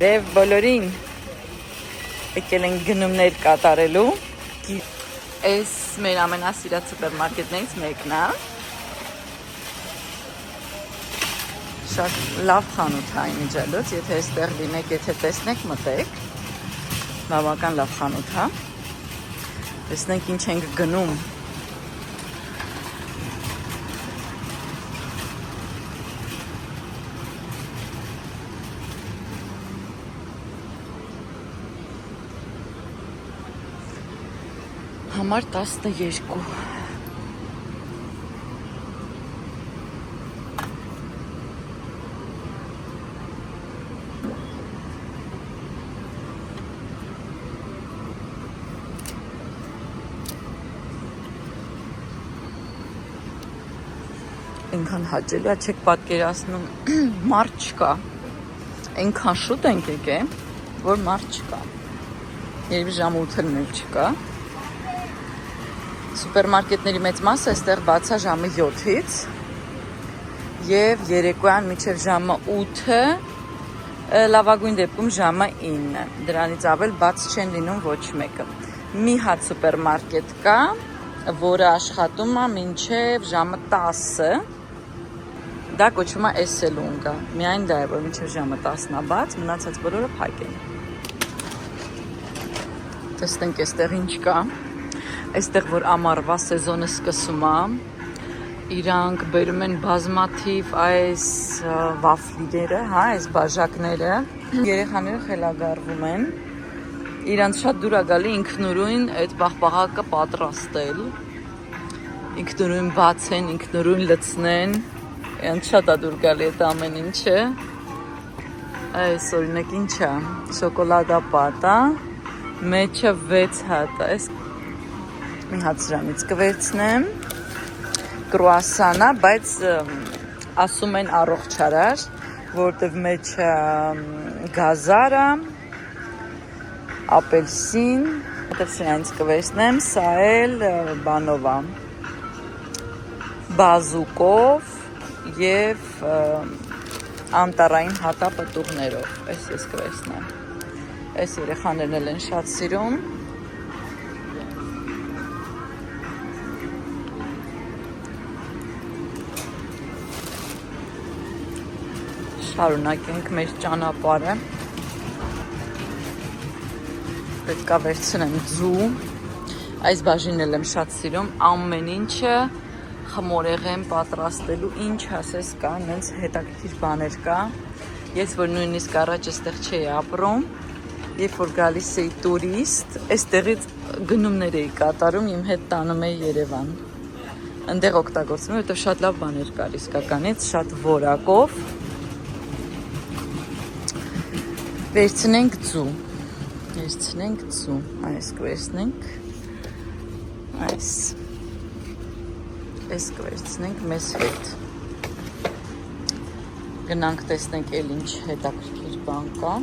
Դեվ բոլորին եկել են գնումներ կատարելու։ Այս մեր ամենասիրած սուպերմարկետներից մեկն է։ Շատ լավ խանութ է իմիջիալոց, եթե այստեղ լինեք, եթե տեսնեք, մտեք։ Բավական լավ խանութ է։ Տեսնենք ինչ ենք գնում։ Համար 12 Այնքան հաճելի է, չեք պատկերացնում, մարդ չկա։ Այնքան շուտ ենք եկել, որ մարդ չկա։ Երևի ժամը 8-ն էլ չկա։ Սուպերմարկետների մեծ մասը այստեղ բաց է ժամը 7-ից եւ երեկոյան մինչեւ ժամը 8-ը, լավագույն դեպքում ժամը 9։ Դրանից ավել բաց չեն լինում ոչ մեկը։ Մի հատ սուպերմարկետ կա, որը աշխատում է մինչեւ ժամը 10-ը։ Դա կոչվում է Էսելունգա։ Միայն դա է, որ մինչև ժամը 10-ն է բաց, մնացած բոլորը փակ են։ Տեսնենք այստեղ ինչ կա։ Այստեղ որ ամառվա սեզոնը սկսում է, իրանք բերում են բազմաթիվ այս վաֆլիները, հա, այս բաժակները։ Երեխաները խելագարվում են։ Իրանց շատ դուր է գալի ինքնուրույն այդ պաղպաղակը պատրաստել։ Ինքնուրույն բացեն, ինքնուրույն լցնեն։ Իրանց շատ է դուր գալի այդ ամեն ինչը։ Այս օրինակ ինչ է, շոկոլադա պատա, մեջը 6 հատ է, մի հատ սրանից կվերցնեմ, կրուասանա, բայց ասում են առողջարար, որտև մեջը գազարա, ապելսին, որտև սրանից կվերցնեմ, սա էլ բանով է, բազուկով և անտարային հատապտուղներով, այս ես կվերցնեմ, այս երեխաներն էլ են շատ սիրում, շարունակենք մեր ճանապարհը, պետք է վերցնեմ ձու, այս բաժինն էլ եմ շատ սիրում, ամեն ինչը խմորեղեն պատրաստելու ինչ ասես կա, նենց հետաքրքիր բաներ կա, ես որ նույնիսկ առաջ այստեղ չէի ապրում, երբ որ գալիս էի տուրիստ, այստեղից գնումներ էի կատարում, իմ հետ տանում էի Երևան, ընդեղ օգտագործում, որովհետև շատ լավ բաներ կար իսկականից, շատ որակով, վերցնենք ձու, այս կվերցնենք, այս կվերցնենք մեզ հետ, գնանք տեսնենք էլ ինչ հետաքրքիր բան կա,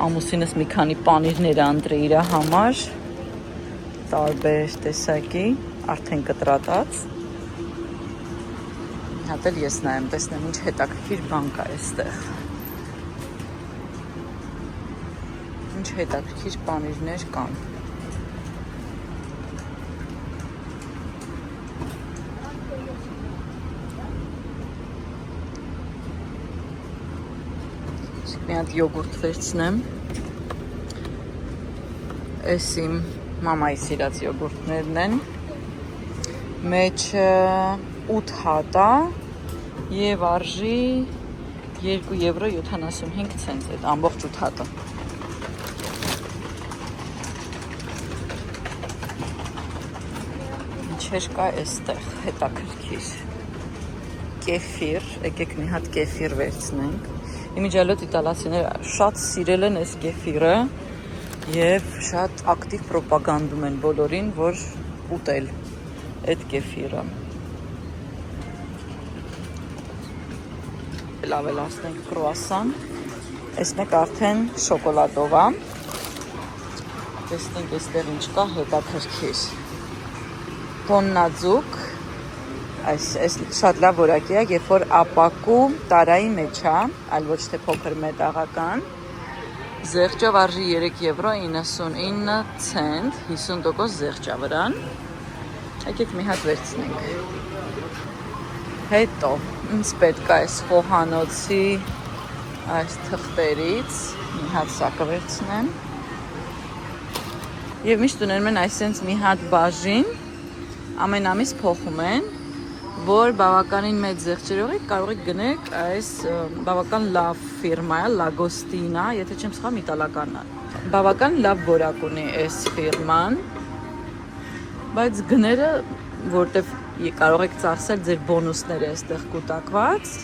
ամուսինս մի քանի պանիրներ անդրե իրա համար, տարբեր տեսակի, արդեն կտրատած, հատ էլ ես նայեմ, տեսնեմ ինչ հետաքրքիր բան կա այստեղ, ինչ հետաքրքիր պանիրներ կան, մի հատ յոգուրտ վերցնեմ, այս իմ մամայի սիրած յոգուրտներն են, մեջը 8 հատ է և արժի 2 եվրո 75 ցենտ, այդ ամբողջ 8 հատը։ Ինչեր կա այստեղ, հետաքրքիր, կեֆիր, եկեք մի հատ կեֆիր վերցնենք, իմիջիալոց իտալացիները շատ սիրել են այս կեֆիրը և շատ ակտիվ պրոպագանդում են բոլորին, որ ուտել այդ կեֆիրը։ Ավելացնենք կրուասան, այս մեկ արդեն շոկոլադով է, տեսնենք այստեղ ինչ կա հետաքրքիր, տոննաձուկ, Այս շատ լավ որակի է, երբ որ ապակու տարայի մեջ է, այլ ոչ թե փոքր մետաղական։ Զեղչով արժի 3 €99 ցենտ, 50% զեղչ է վրան։ Եկեք մի հատ վերցնենք։ Հետո ինձ պետք է այս խոհանոցի այս թղթերից մի հատ սա կվերցնեմ։ Եվ միշտ ուներում են այսենց մի հատ բաժին, ամեն ամիս փոխում են, որ բավականին մեծ զեղչերով կարող եք գնեք այս բավական լավ ֆիրմա է, Լագոստինա, եթե չեմ սխալվում, իտալականն է։ Բավական լավ որակ ունի այս ֆիրման, բայց գները, որտեվ կարող եք ծախսել ձեր բոնուսները այստեղ կուտակված,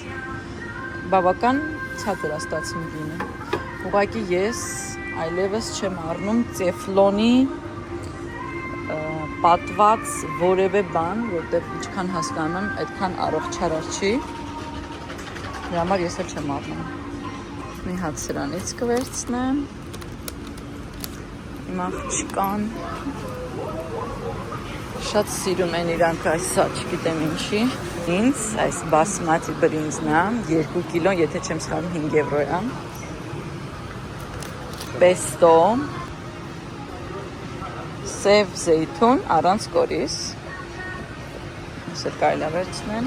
բավական ցածր է ստացվում գինը։ Ուղղակի ես այլևս չեմ առնում տեֆլոնի պատված որևէ բան, որտեղ ինչքան հասկանում եմ, այդքան առողջարար չի։ Դրա համար ես էլ չեմ առնում։ Մի հատ սրանից կվերցնեմ։ Իմ աղջկան շատ սիրում են իրանք այս սա, չգիտեմ ինչի։ Ինձ այս բասմատի բրինձն է, 2 կիլո, եթե չեմ սխալվում 5 € է։ Pesto, սև զեյթուն առանց կորիս։ Ես էլ կարելի է վերցնեմ։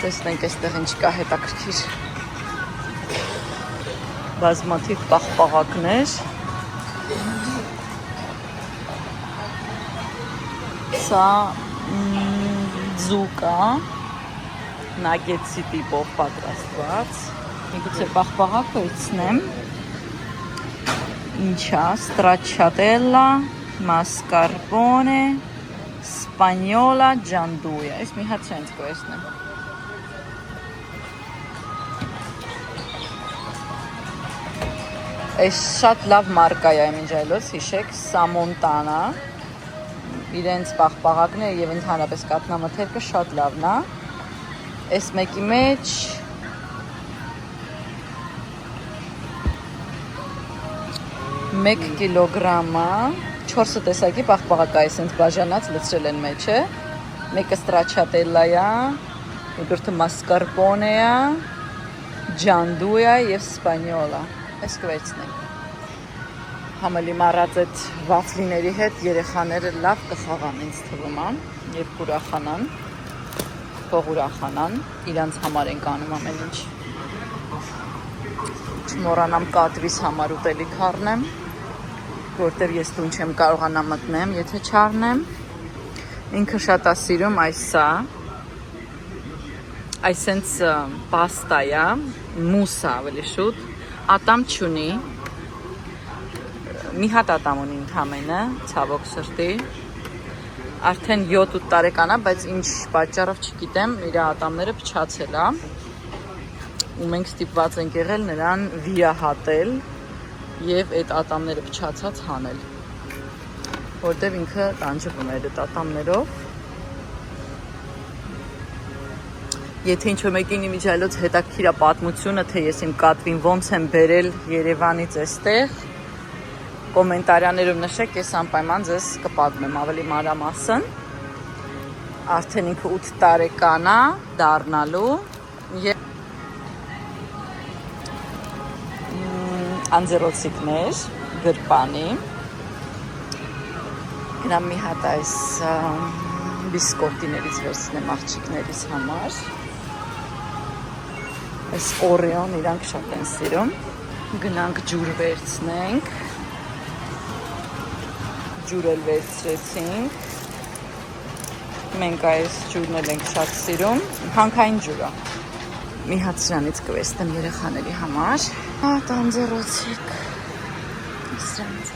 Տեսնենք այստեղ ինչ կա հետաքրքիր։ Բազմաթիվ պաղպաղակներ։ Սա ձուկա, նագեցի տիպով պատրաստված։ Միգուցե պաղպաղակ վերցնեմ։ Ինչա, ստրաչատելլա, մասկարպոնե, սպանյոլա, ջանդույա։ Այս մի հատ չենց կվերցնեմ։ Այս շատ լավ մարկա է մինչայլոց, հիշեք, Սամոնտանա։ Իրենց պաղպաղակները և ընդհանրապես կաթնամթերքը շատ լավն է։ Այս մեկի մեջ 1 կիլոգրամ է, 4 տեսակի պաղպաղակ է, այսինքն բաժանած լցրել են մեջը, մեկը ստրաչատելլա է, երկրորդը մասկարպոնե է, ջանդույա և սպանյոլա։ Այս կվերցնենք։ Համալիմարած այդ վաֆլիների հետ երեխաները լավ կխաղան, ինձ թվում է, և կուրախանան, թող ուրախանան, իրանց համար ենք անում ամեն ինչ։ Չմոռանամ կատվիս համար ուտելիք առնեմ, որտև ես տուն չեմ կարողանա մտնեմ, եթե չառնեմ։ Ինքը շատ է սիրում այսա, այսենց պաստա է, մուս է ավելի շուտ, ատամ չունի, մի հատ ատամ ունի ընդամենը, ցավոք սրտի, արդեն 7-8 տարեկան է, բայց ինչ պատճառով չգիտեմ, իր ատամները փչացել է, ու մենք ստիպված ենք եղել նրան վիրահատել և այդ ատամները փչացած հանել, որտև ինքը տանջվում էր այդ ատամներով։ Եթե ինչ-որ մեկին իմիջայլոց հետաքրքիր է պատմությունը, թե ես իմ կատվին ոնց եմ բերել Երևանից այստեղ, կոմենտարիաներում նշեք, ես անպայման ձեզ կպատմեմ ավելի մանրամասն։ Արդեն ինքը 8 տարեկան է դառնալու և անձեռոցիկներ, գրպանի։ Գնամ մի հատ այս բիսկոտիներից վերցնեմ աղջիկներից համար։ Այս օրեոն իրանք շատ են սիրում։ Գնանք ջուր վերցնենք։ Ջուր էլ վերցրեցինք։ Մենք այս ջուրն էլ ենք շատ սիրում։ Հանքային ջուրը։ Մի հատ սրանից կվերցնեմ երեխաների համար։ Տանձեռոցիկ։ Սրանից։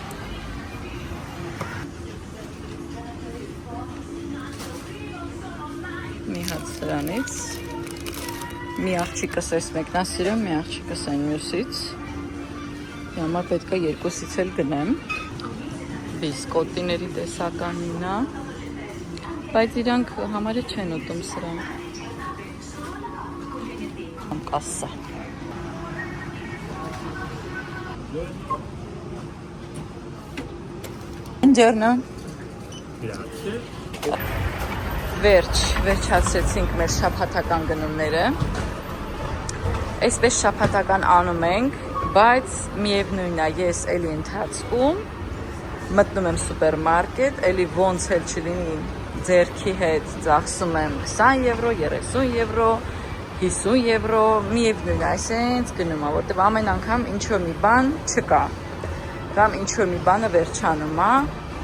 Մի հատ սրանից։ Մի աղջիկս այս մեկն է սիրում, մի աղջիկս այն մյուսից։ Համար պետք է երկուսից էլ գնեմ։ Բիսկոտիների տեսականին է, բայց իրանք համարը չեն ուտում սրանք։ Կասա։ Buongiorno. Վերջացրեցինք մեր շաբաթական գնումները։ Այսպես շաբաթական անում ենք, բայց միևնույնն է, ես էլի ընթացքում մտնում եմ սուպերմարկետ, էլի ոնց էլ չլինի ձեռքի հետ ծախսում եմ 20 եվրո, 30 եվրո, 50 եվրո, միևնույնն է, այսենց գնում է, որտեղ ամեն անգամ ինչ-որ մի բան չկա, կամ ինչ-որ մի բանը վերջանում է,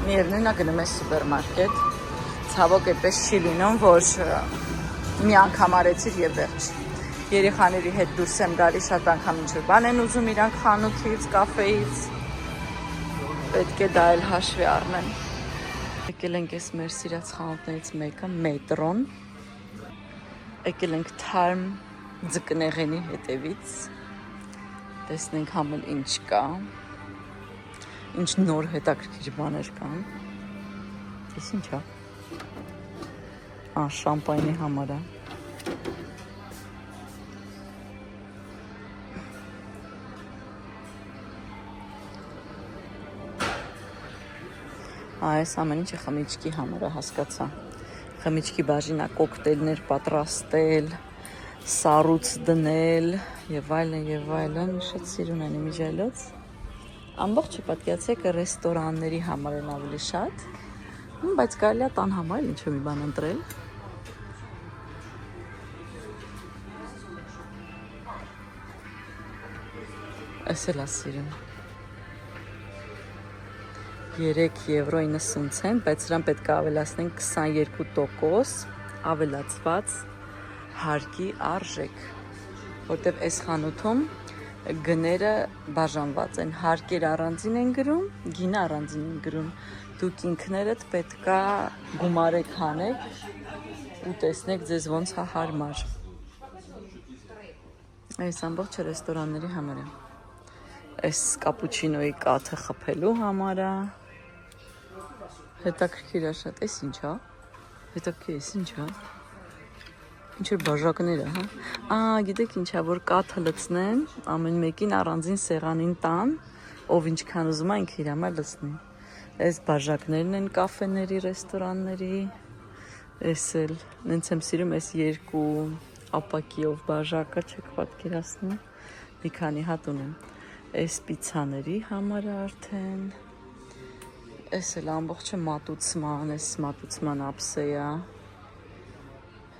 միևնույնն է գնում ես սուպերմարկետ, ցավոք այդպես չի լինում, որ մի անգամ արեցիր եւ վերջ։ Երեխաների հետ դուրս եմ գալիս, շատ անգամ ինչ-որ բան են ուզում իրանք խանութից, կաֆեից, պետք է դա էլ հաշվի առնեն։ Եկել ենք այս մեր սիրած խանութներից մեկը, մետրոն, եկել ենք թարմ ձկնեղենի հետևից, տեսնենք համել ինչ կա, ինչ նոր հետաքրքիր բաներ կան, ես ինչ է, շամպայնի համար է, այս ամեն ինչը խմիչքի համար է, հասկացա, խմիչքի բաժին է կոկտեյլներ պատրաստել, սառույց դնել եւ այլն, շատ սիրուն են իմիջայլոց, ամբողջը պատկերացրեք ռեստորանների համար են ավելի շատ, բայց կարելի է տան համար ինչ-որ մի բան ընտրել։ Այս էլ է սիրուն։ 3 եվրո 90 ցենտ, բայց սրան պետք է ավելացնենք 22% ավելացված հարկի արժեք, որտեվ այս խանութում գները բաժանված են, հարկեր առանձին են գրում, գինը առանձին են գրում, դուք ինքներդ պետք է գումարեք հանեք ու տեսնեք ձեզ ոնց է հարմար։ Այս ամբողջը ռեստորանների համար է, այս կապուչինոյի կաթը խփելու համար է, հետաքրքիր է շատ, այս ինչ է, հետաքրքիր էս ինչ է, ինչ-որ բաժակներ է, հա, գիտեք ինչ է, որ կաթը լցնեն, ամեն մեկին առանձին սեղանին տան, ով ինչքան ուզում է ինքը իր համար լցնի, այս բաժակներն են կաֆեների, ռեստորանների, այս էլ, նենց եմ սիրում այս երկու ապակիով բաժակը, չեք պատկերացնում, մի քանի հատ ունեմ, այս պիցաների համար արդեն, այս էլ ամբողջը մատուցման, այս մատուցման ափսեյա,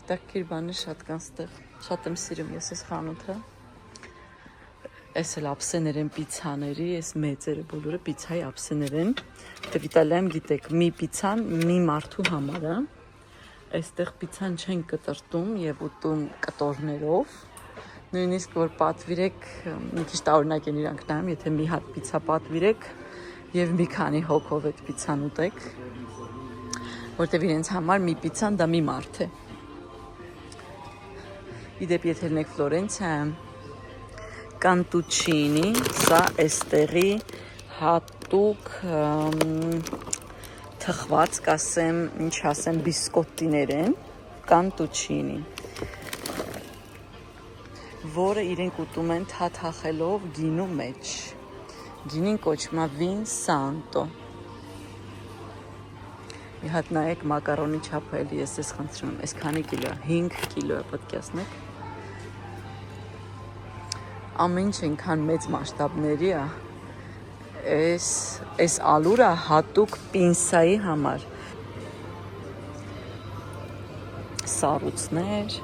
հետաքրքիր բաներ շատ կան ստեղ, շատ եմ սիրում ես այս խանութը, այս էլ ափսեներ են պիցաների, այս մեծերը բոլորը պիցայի ափսեներ են, դեպ Իտալիայում գիտեք, մի պիցան մի մարդու համար է, այստեղ պիցան չեն կտրտում եւ ուտում կտորներով, նույնիսկ որ պատվիրեք, մի քիչ տարօրինակ են իրանք նայում, եթե մի հատ պիցա պատվիրեք եւ մի քանի հոգով այդ պիցան ուտեք, որտեւ իրենց համար մի պիցան դա մի մարդ է։ Իդեպ եթե լինեք Ֆլորենցիայում, կանտուչինի, սա էստեղի հատուկ թխված, կասեմ, ինչ ասեմ, բիսկոտիներ են, կանտուչինի, որը իրենք ուտում են թաթախելով գինու մեջ, գինին կոչվում է վին սանտո, մի հատ նայեք մակարոնի չափը էլի ես ես խնդրում եմ, այս քանի կիլո է, 5 կիլո է, պատկերացնեք, ամեն ինչ այնքան մեծ մասշտաբների է, այս ալուրը հատուկ պինսայի համար, սառույցներ,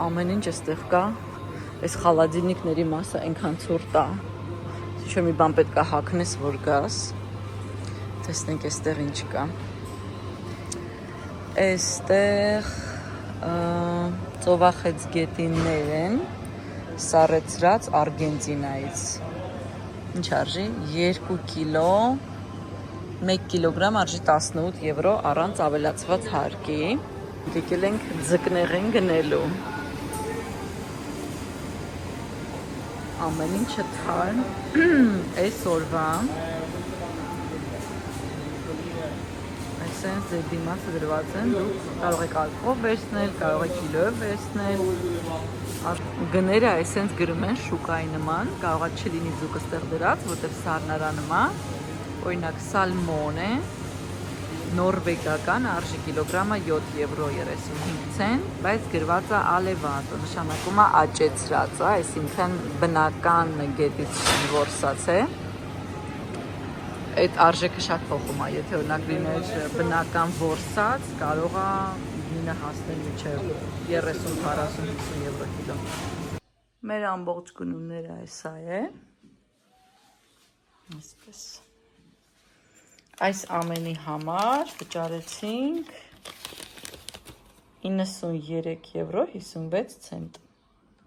ամեն ինչ այստեղ կա, այս խալադիլնիկների մասը այնքան ցուրտ է, ինչ-որ մի բան պետք է հագնես, որ գաս, տեսնենք այստեղ ինչ կա, այստեղ ծովախեց գետիններ են, սառեցրած Արգենտինայից, ինչ արժի, 2 կիլո, 1 կիլոգրամ արժի 18 եվրո առանց ավելացված հարկի, եկել ենք ձկնեղեն գնելու, ամեն ինչը թարմ, այս օրվա, այսենց ձեր դիմացը դրված են, դուք կարող եք ալկով վերցնել, կարող եք կիլոյով վերցնել, գները այսենց գրում են շուկայի նման, կարող է չլինի ձուկը ստեղ դրած, որտեղ սառնարանում է, օրինակ սալմոն է, նորվեգական արժի կիլոգրամը 7 եվրո 35 ցենտ, բայց գրված է ալևատո, նշանակում է աճեցրած, այսինքն բնական գետից որսած է։ Այդ արժեքը շատ փոխում է, եթե օրինակ լիներ բնական որսած, կարող է գինը հասնել մինչև 30-40-50 եվրո կիլո։ Մեր ամբողջ գնումները այսա է։ Այսպես։ Այս ամենի համար վճարեցինք 93 եվրո 56 ցենտ։